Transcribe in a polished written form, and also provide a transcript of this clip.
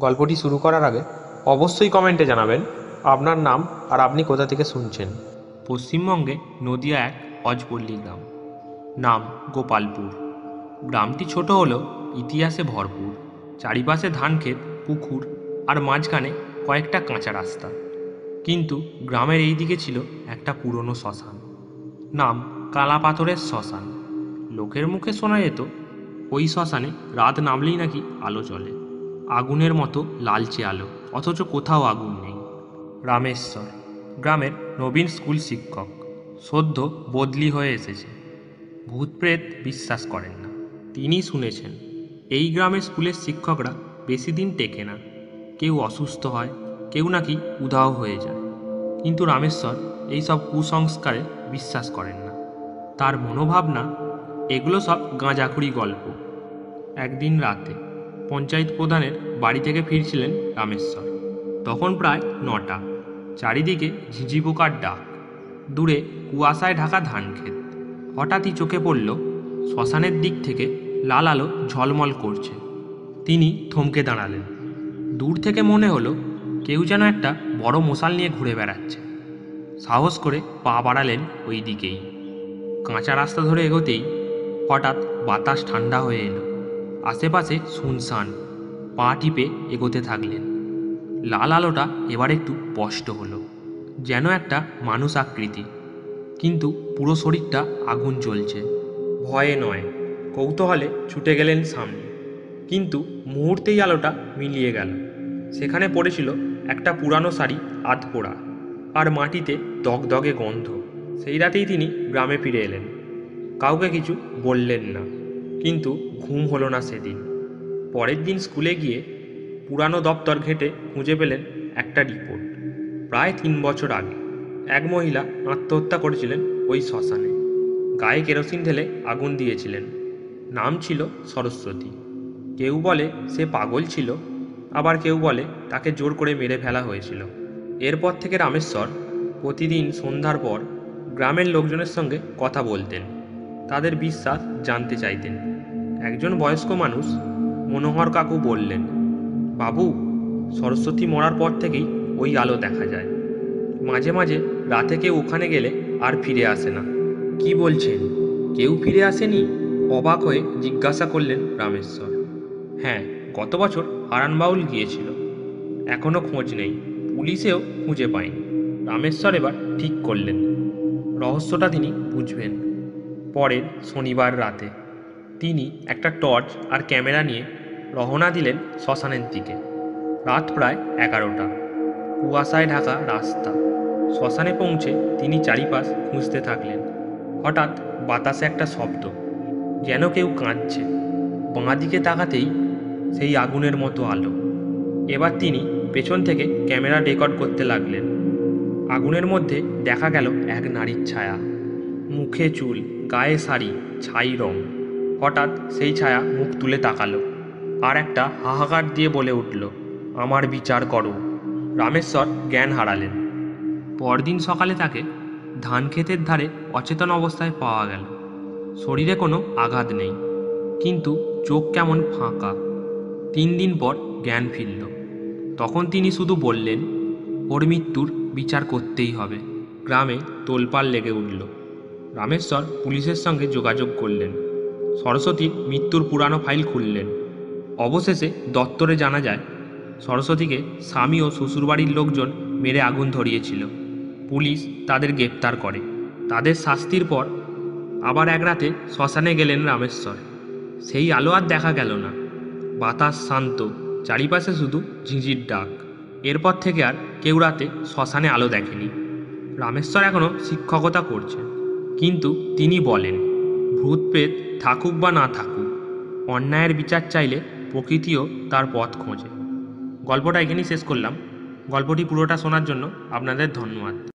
গল্পটি শুরু করার আগে অবশ্যই কমেন্টে জানাবেন আপনার নাম আর আপনি কোথা থেকে শুনছেন। পশ্চিমবঙ্গে নদিয়া এক অজপল্লী গ্রাম, নাম গোপালপুর। গ্রামটি ছোট হলেও ইতিহাসে ভরপুর। চারিপাশে ধানক্ষেত, পুকুর আর মাঝখানে কয়েকটা কাঁচা রাস্তা। কিন্তু গ্রামের এই দিকে ছিল একটা পুরনো শ্মশান, নাম কালা পাথরের শ্মশান। লোকের মুখে শোনা যেত ওই শ্মশানে রাত নামলেই নাকি আলো জ্বলে, আগুনের মতো লালচে আলো, অথচ কোথাও আগুন নেই। রামেশ্বর গ্রামের নবীন স্কুল শিক্ষক, সদ্য বদলি হয়ে এসেছে। ভূত প্রেত বিশ্বাস করেন না। তিনি শুনেছেন এই গ্রামের স্কুলের শিক্ষকরা বেশি দিন টেকে না, কেউ অসুস্থ হয়, কেউ নাকি উধাও হয়ে যায়। কিন্তু রামেশ্বর এইসব কুসংস্কারে বিশ্বাস করেন না। তার মনোভাবনা এগুলো সব গাঁজাখুরি গল্প। একদিন রাতে পঞ্চায়েত প্রধানের বাড়ি থেকে ফিরছিলেন রামেশ্বর। তখন প্রায় 9টা। চারিদিকে ঝিঁঝি পোকার ডাক, দূরে কুয়াশায় ঢাকা ধানক্ষেত। হঠাৎই চোখে পড়ল শ্মশানের দিক থেকে লাল আলো ঝলমল করছে। তিনি থমকে দাঁড়ালেন। দূর থেকে মনে হলো কেউ যেন একটা বড় মশাল নিয়ে ঘুরে বেড়াচ্ছে। সাহস করে পা বাড়ালেন ওই দিকেই। কাঁচা রাস্তা ধরে এগোতেই হঠাৎ বাতাস ঠান্ডা হয়ে এলো। আশেপাশে শুনশান। পা টিপে এগোতে থাকলেন। লাল আলোটা এবার একটু স্পষ্ট হলো, যেন একটা মানুষ আকৃতি, কিন্তু পুরো শরীরটা আগুন জ্বলছে। ভয়ে নয়, কৌতূহলে ছুটে গেলেন সামনে। কিন্তু মুহূর্তেই আলোটা মিলিয়ে গেল। সেখানে পড়েছিল একটা পুরানো শাড়ি আধ পোড়া, আর মাটিতে দগদগে গন্ধ। সেই রাতেই তিনি গ্রামে ফিরে এলেন। কাউকে কিছু বললেন না, কিন্তু ঘুম হলো না সেদিন। পরের দিন স্কুলে গিয়ে পুরানো দপ্তর ঘেঁটে খুঁজে পেলেন একটা রিপোর্ট। প্রায় 3 বছর আগে এক মহিলা আত্মহত্যা করেছিলেন ওই শ্মশানে। গায়ে কেরোসিন ঢেলে আগুন দিয়েছিলেন। নাম ছিল সরস্বতী। কেউ বলে সে পাগল ছিল, আবার কেউ বলে তাকে জোর করে মেরে ফেলা হয়েছিল। এরপর থেকে রামেশ্বর প্রতিদিন সন্ধ্যার পর গ্রামের লোকজনের সঙ্গে কথা বলতেন, তাদের বিশ্বাস জানতে চাইতেন। একজন বয়স্ক মানুষ, মনোহর কাকু, বললেন, বাবু, সরস্বতী মরার পর থেকেই ওই আলো দেখা যায়। মাঝে মাঝে রাতে কেউ ওখানে গেলে আর ফিরে আসে না। কি বলছেন, কেউ ফিরে আসেনি? অবাক হয়ে জিজ্ঞাসা করলেন রামেশ্বর। হ্যাঁ, গত বছর হারান বাউল গিয়েছিল, এখনও খোঁজ নেই, পুলিশেও খুঁজে পায়নি। রামেশ্বর এবার ঠিক করলেন রহস্যটা তিনি বুঝবেন। পরের শনিবার রাতে তিনি একটা টর্চ আর ক্যামেরা নিয়ে রওনা দিলেন শ্মশানের দিকে। রাত প্রায় 11টা। কুয়াশায় ঢাকা রাস্তা। শ্মশানে পৌঁছে তিনি চারিপাশ খুঁজতে থাকলেন। হঠাৎ বাতাসে একটা শব্দ, যেন কেউ কাঁদছে। বাঁ দিকে তাকাতেই সেই আগুনের মতো আলো। এবার তিনি পেছন থেকে ক্যামেরা রেকর্ড করতে লাগলেন। আগুনের মধ্যে দেখা গেল এক নারীর ছায়া, মুখে চুল, গায়ে শাড়ি, ছাই রং। হঠাৎ সেই ছায়া মুখ তুলে তাকালো, আর একটা হাহাকার দিয়ে বলে উঠল, আমার বিচার করো। রামেশ্বর জ্ঞান হারালেন। পরদিন সকালে তাকে ধানক্ষেতের ধারে অচেতন অবস্থায় পাওয়া গেল। শরীরে কোনো আঘাত নেই, কিন্তু চোখ কেমন ফাঁকা। 3 দিন পর জ্ঞান ফিরল। তখন তিনি শুধু বললেন, ওর মৃত্যুর বিচার করতেই হবে। গ্রামে তোলপাড় লেগে উঠল। রামেশ্বর পুলিশের সঙ্গে যোগাযোগ করলেন। সরস্বতীর মৃত্যুর পুরানো ফাইল খুললেন। অবশেষে দপ্তরে জানা যায় সরস্বতীকে স্বামী ও শ্বশুরবাড়ির লোকজন মেরে আগুন ধরিয়েছিল। পুলিশ তাদের গ্রেপ্তার করে। তাদের শাস্তির পর আবার এক রাতে শ্মশানে গেলেন রামেশ্বর। সেই আলো আর দেখা গেল না। বাতাস শান্ত, চারিপাশে শুধু ঝিঁঝির ডাক। এরপর থেকে আর কেউ রাতে শ্মশানে আলো দেখেনি। রামেশ্বর এখনও শিক্ষকতা করছেন, কিন্তু তিনি বলেন, ভূত প্রেত থাকুক বা না থাকুক, অন্যায়ের বিচার চাইলে প্রকৃতিও তার পথ খোঁজে। গল্পটা এখানেই শেষ করলাম। গল্পটি পুরোটা শোনার জন্য আপনাদের ধন্যবাদ।